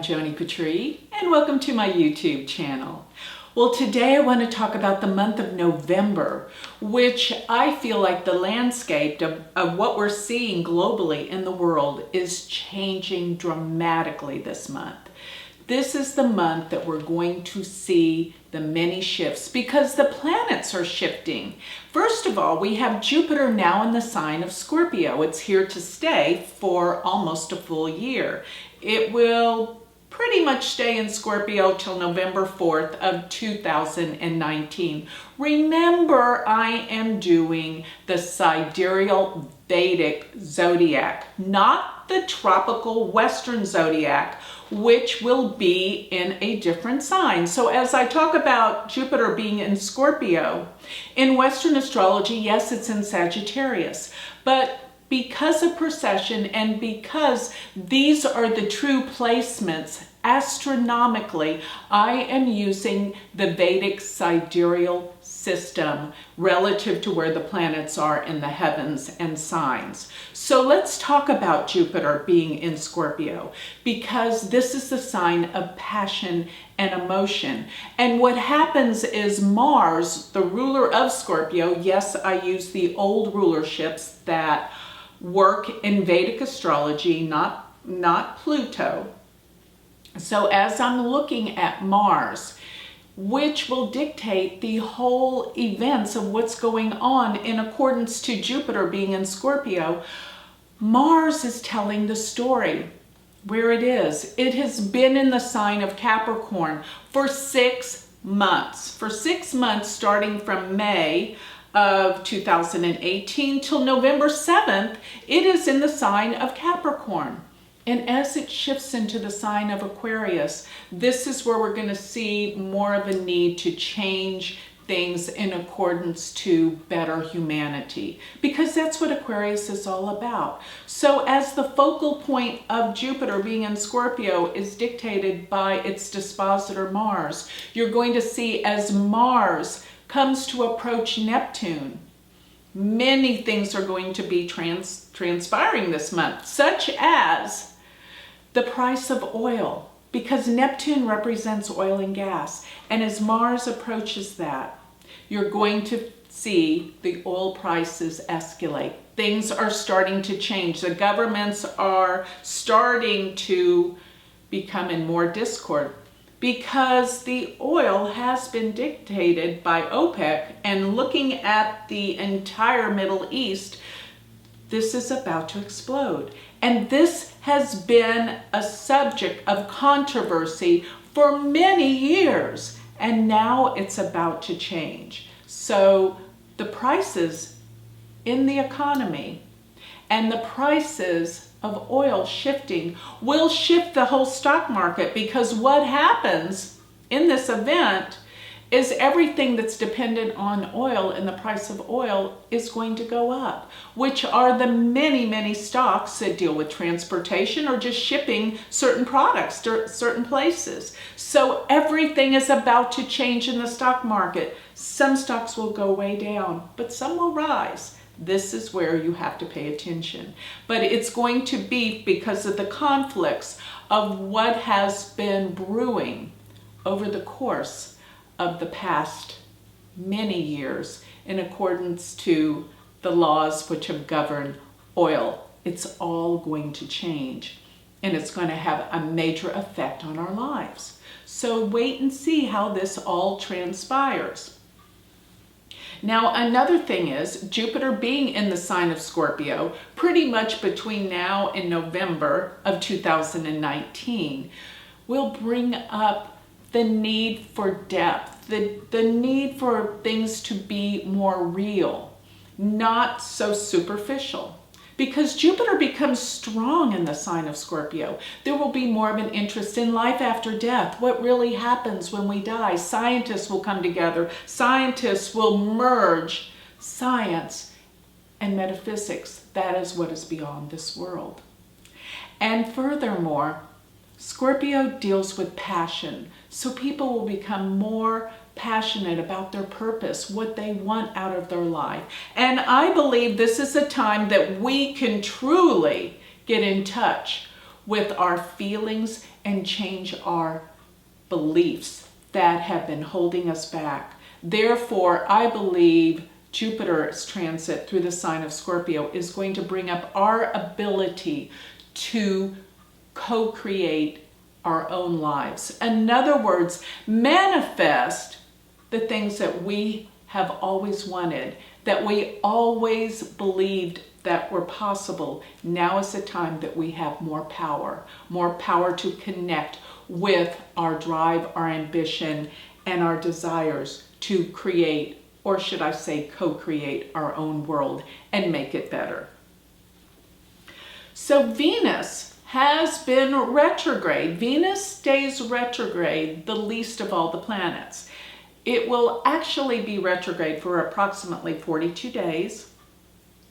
Joni Patry, and welcome to my YouTube channel. Well, today I want to talk about the month of November, which I feel like the landscape of what we're seeing globally in the world is changing dramatically this month. This is the month that we're going to see the many shifts because the planets are shifting. First of all, we have Jupiter now in the sign of Scorpio. It's here to stay for almost a full year. It will pretty much stay in Scorpio till November 4th of 2019. Remember, I am doing the sidereal Vedic zodiac, not the tropical Western zodiac, which will be in a different sign. So as I talk about Jupiter being in Scorpio, in Western astrology, yes, it's in Sagittarius, but because of precession and because these are the true placements astronomically, I am using the Vedic sidereal system relative to where the planets are in the heavens and signs. So let's talk about Jupiter being in Scorpio, because this is the sign of passion and emotion. And what happens is Mars, the ruler of Scorpio, yes, I use the old rulerships that work in Vedic astrology, not Pluto. So as I'm looking at Mars, which will dictate the whole events of what's going on in accordance to Jupiter being in Scorpio, Mars is telling the story where it is. It has been in the sign of Capricorn for 6 months. For 6 months, starting from May of 2018 till November 7th, it is in the sign of Capricorn. And as it shifts into the sign of Aquarius, this is where we're going to see more of a need to change things in accordance to better humanity, because that's what Aquarius is all about. So as the focal point of Jupiter being in Scorpio is dictated by its dispositor Mars, you're going to see as Mars comes to approach Neptune, many things are going to be transpiring this month, such as the price of oil, because Neptune represents oil and gas. And as Mars approaches that, you're going to see the oil prices escalate. Things are starting to change. The governments are starting to become in more discord, because the oil has been dictated by OPEC, and looking at the entire Middle East, this is about to explode. And this has been a subject of controversy for many years, and now it's about to change. So the prices in the economy and the prices of oil shifting will shift the whole stock market, because what happens in this event is everything that's dependent on oil and the price of oil is going to go up, which are the many stocks that deal with transportation or just shipping certain products to certain places. So everything is about to change in the stock market. Some stocks will go way down, but some will rise. This is where you have to pay attention. But it's going to be because of the conflicts of what has been brewing over the course of the past many years in accordance to the laws which have governed oil. It's all going to change, and it's going to have a major effect on our lives. So wait and see how this all transpires. Now, another thing is Jupiter being in the sign of Scorpio pretty much between now and November of 2019 will bring up the need for depth, the need for things to be more real, not so superficial. Because Jupiter becomes strong in the sign of Scorpio, there will be more of an interest in life after death. What really happens when we die? Scientists will come together. Scientists will merge science and metaphysics. That is what is beyond this world. And furthermore, Scorpio deals with passion. So people will become more passionate about their purpose, what they want out of their life. And I believe this is a time that we can truly get in touch with our feelings and change our beliefs that have been holding us back. Therefore, I believe Jupiter's transit through the sign of Scorpio is going to bring up our ability to co-create our own lives. In other words, manifest the things that we have always wanted, that we always believed that were possible. Now is the time that we have more power to connect with our drive, our ambition, and our desires to create, or should I say co-create, our own world and make it better. So Venus has been retrograde. Venus stays retrograde the least of all the planets. It will actually be retrograde for approximately 42 days,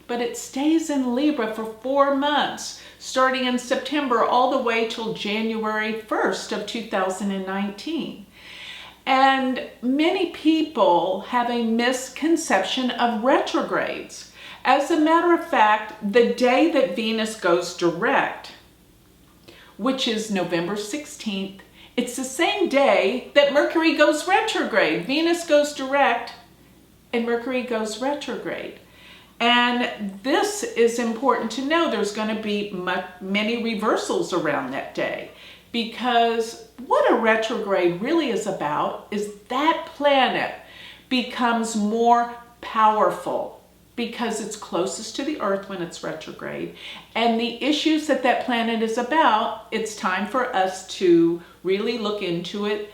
but it stays in Libra for 4 months, starting in September all the way till January 1st of 2019. And many people have a misconception of retrogrades. As a matter of fact, the day that Venus goes direct, which is November 16th, it's the same day that Mercury goes retrograde. Venus goes direct and Mercury goes retrograde. And this is important to know. There's going to be many reversals around that day, because what a retrograde really is about is that planet becomes more powerful because it's closest to the Earth when it's retrograde. And the issues that that planet is about, it's time for us to really look into it,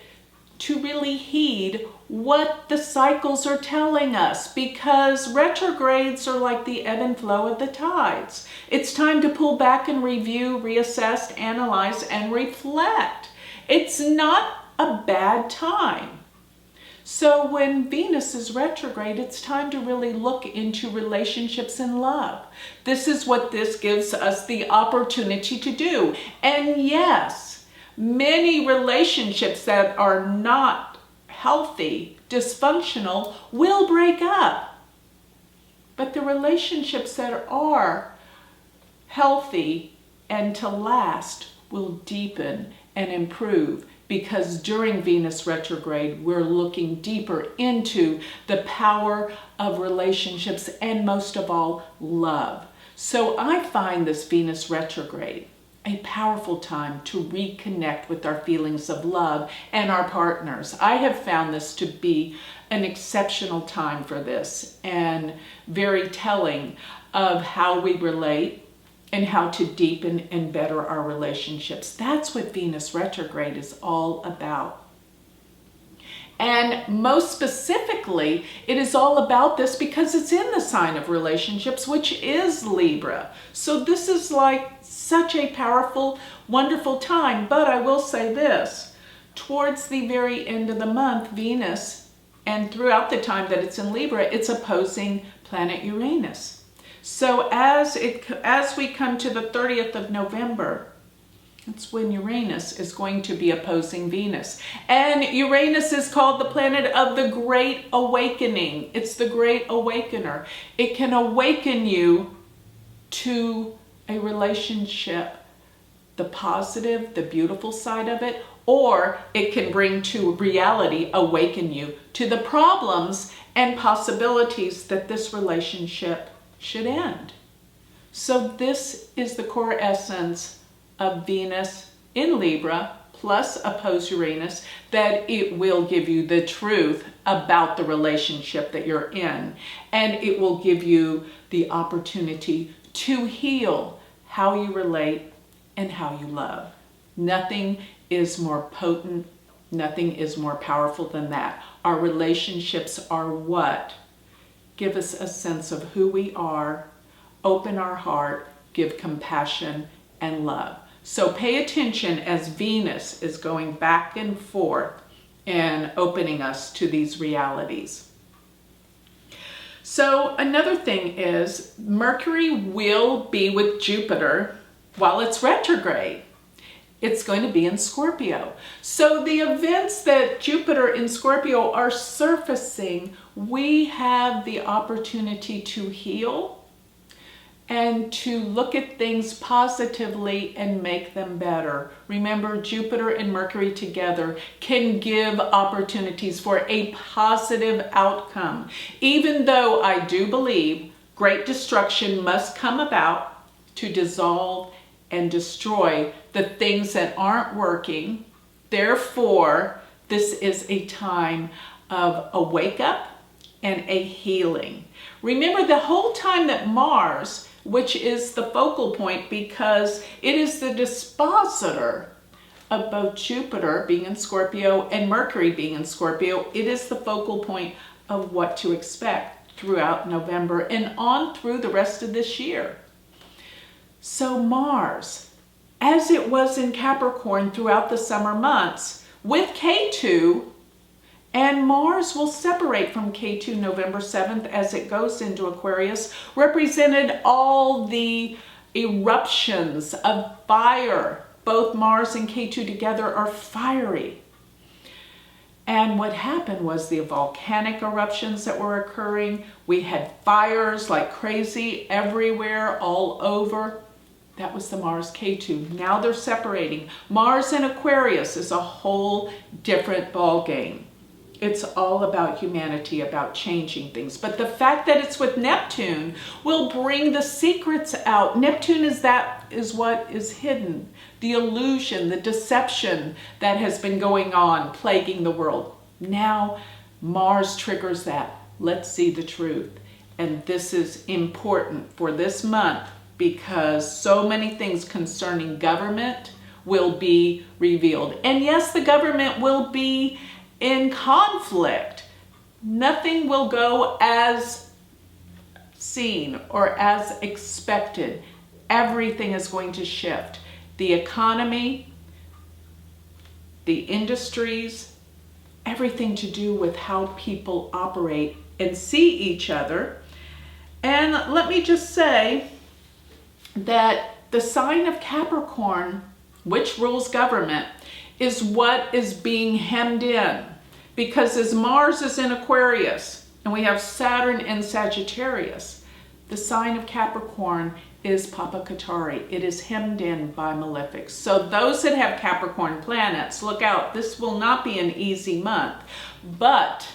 to really heed what the cycles are telling us, because retrogrades are like the ebb and flow of the tides. It's time to pull back and review, reassess, analyze, and reflect. It's not a bad time. So when Venus is retrograde, it's time to really look into relationships and love. This is what this gives us the opportunity to do. And yes, many relationships that are not healthy, dysfunctional, will break up. But the relationships that are healthy and to last will deepen and improve, because during Venus retrograde, we're looking deeper into the power of relationships and most of all, love. So I find this Venus retrograde a powerful time to reconnect with our feelings of love and our partners. I have found this to be an exceptional time for this, and very telling of how we relate and how to deepen and better our relationships. That's what Venus retrograde is all about. And most specifically, it is all about this because it's in the sign of relationships, which is Libra. So this is like such a powerful, wonderful time. But I will say this, towards the very end of the month, Venus, and throughout the time that it's in Libra, it's opposing planet Uranus. So as we come to the 30th of November, that's when Uranus is going to be opposing Venus. And Uranus is called the planet of the Great Awakening. It's the Great Awakener. It can awaken you to a relationship, the positive, the beautiful side of it, or it can bring to reality, awaken you to the problems and possibilities that this relationship should end. So this is the core essence of Venus in Libra plus opposed Uranus, that it will give you the truth about the relationship that you're in, and it will give you the opportunity to heal how you relate and how you love. Nothing is more potent, nothing is more powerful than that. Our relationships are what give us a sense of who we are, open our heart, give compassion and love. So pay attention as Venus is going back and forth and opening us to these realities. So another thing is Mercury will be with Jupiter while it's retrograde. It's going to be in Scorpio. So the events that Jupiter in Scorpio are surfacing, we have the opportunity to heal and to look at things positively and make them better. Remember, Jupiter and Mercury together can give opportunities for a positive outcome. Even though I do believe great destruction must come about to dissolve and destroy the things that aren't working. Therefore, this is a time of a wake up and a healing. Remember the whole time that Mars, which is the focal point because it is the dispositor of both Jupiter being in Scorpio and Mercury being in Scorpio, it is the focal point of what to expect throughout November and on through the rest of this year. So Mars, as it was in Capricorn throughout the summer months, with K2, and Mars will separate from K2 November 7th as it goes into Aquarius, represented all the eruptions of fire. Both Mars and K2 together are fiery. And what happened was the volcanic eruptions that were occurring. We had fires like crazy everywhere, all over. That was the Mars K2. Now they're separating. Mars and Aquarius is a whole different ball game. It's all about humanity, about changing things. But the fact that it's with Neptune will bring the secrets out. Neptune is what is hidden. The illusion, the deception that has been going on, plaguing the world. Now Mars triggers that. Let's see the truth. And this is important for this month because so many things concerning government will be revealed. And yes, the government will be in conflict. Nothing will go as seen or as expected. Everything is going to shift. The economy, the industries, everything to do with how people operate and see each other. And let me just say that the sign of Capricorn, which rules government, is what is being hemmed in. Because as Mars is in Aquarius and we have Saturn in Sagittarius, the sign of Capricorn is Papa Patry. It is hemmed in by malefics. So those that have Capricorn planets, look out. This will not be an easy month, but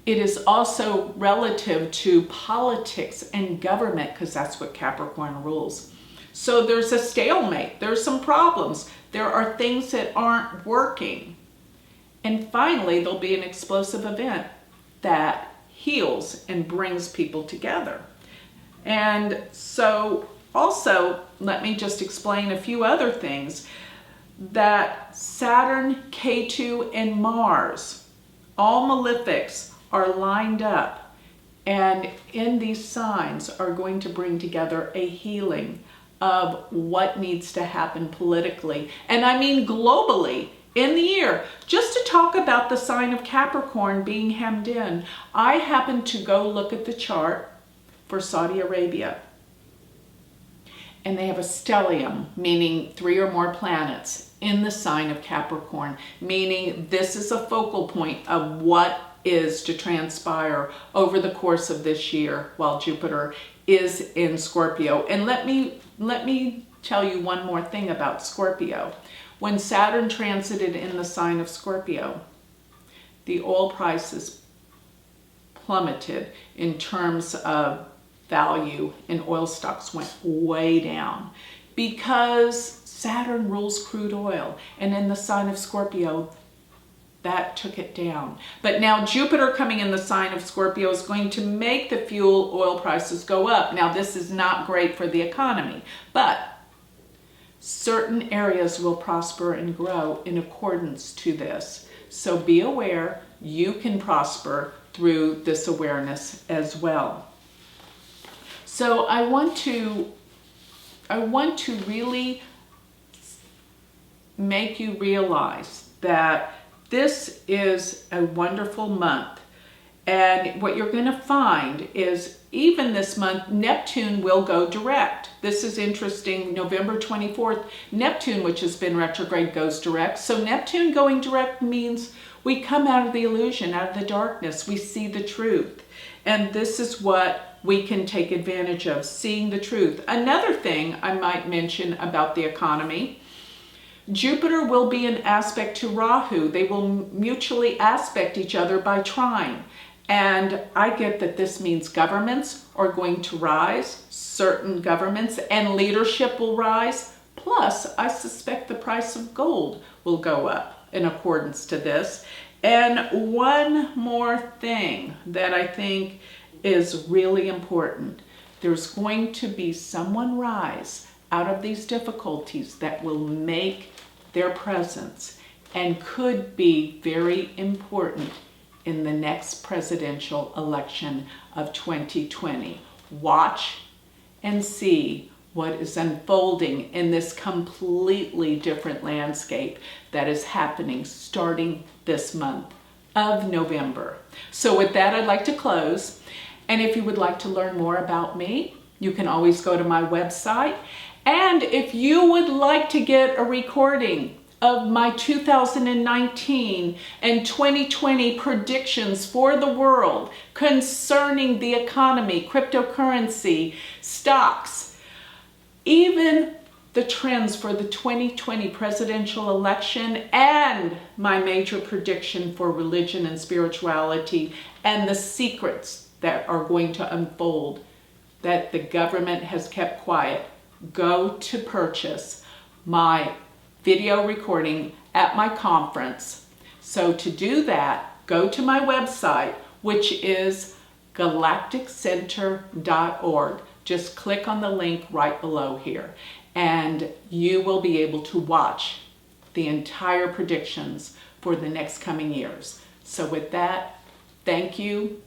it is also relative to politics and government because that's what Capricorn rules. So there's a stalemate. There's some problems. There are things that aren't working. And finally, there'll be an explosive event that heals and brings people together. And so also, let me just explain a few other things. That Saturn, K2, and Mars, all malefics, are lined up. And in these signs are going to bring together a healing of what needs to happen politically. And I mean globally in the year. Just to talk about the sign of Capricorn being hemmed in, I happened to go look at the chart for Saudi Arabia. And they have a stellium, meaning 3 or more planets in the sign of Capricorn, meaning this is a focal point of what is to transpire over the course of this year while Jupiter is in Scorpio. And let me tell you one more thing about Scorpio. When Saturn transited in the sign of Scorpio, the oil prices plummeted in terms of value, and oil stocks went way down because Saturn rules crude oil, and in the sign of Scorpio, that took it down. But now Jupiter coming in the sign of Scorpio is going to make the fuel oil prices go up. Now this is not great for the economy, but certain areas will prosper and grow in accordance to this. So be aware, you can prosper through this awareness as well. So I want to really make you realize that this is a wonderful month. And what you're going to find is even this month, Neptune will go direct. This is interesting. November 24th, Neptune, which has been retrograde, goes direct. So Neptune going direct means we come out of the illusion, out of the darkness. We see the truth. And this is what we can take advantage of, seeing the truth. Another thing I might mention about the economy, Jupiter will be in aspect to Rahu. They will mutually aspect each other by trine. And I get that this means governments are going to rise, certain governments, and leadership will rise. Plus, I suspect the price of gold will go up in accordance to this. And one more thing that I think is really important. There's going to be someone rise out of these difficulties that will make their presence and could be very important in the next presidential election of 2020. Watch and see what is unfolding in this completely different landscape that is happening starting this month of November. So with that, I'd like to close. And if you would like to learn more about me, you can always go to my website. And if you would like to get a recording of my 2019 and 2020 predictions for the world concerning the economy, cryptocurrency, stocks, even the trends for the 2020 presidential election, and my major prediction for religion and spirituality, and the secrets that are going to unfold that the government has kept quiet, go to purchase my video recording at my conference. So to do that, go to my website, which is galacticcenter.org. Just click on the link right below here, and you will be able to watch the entire predictions for the next coming years. So with that, thank you,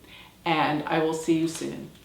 and I will see you soon.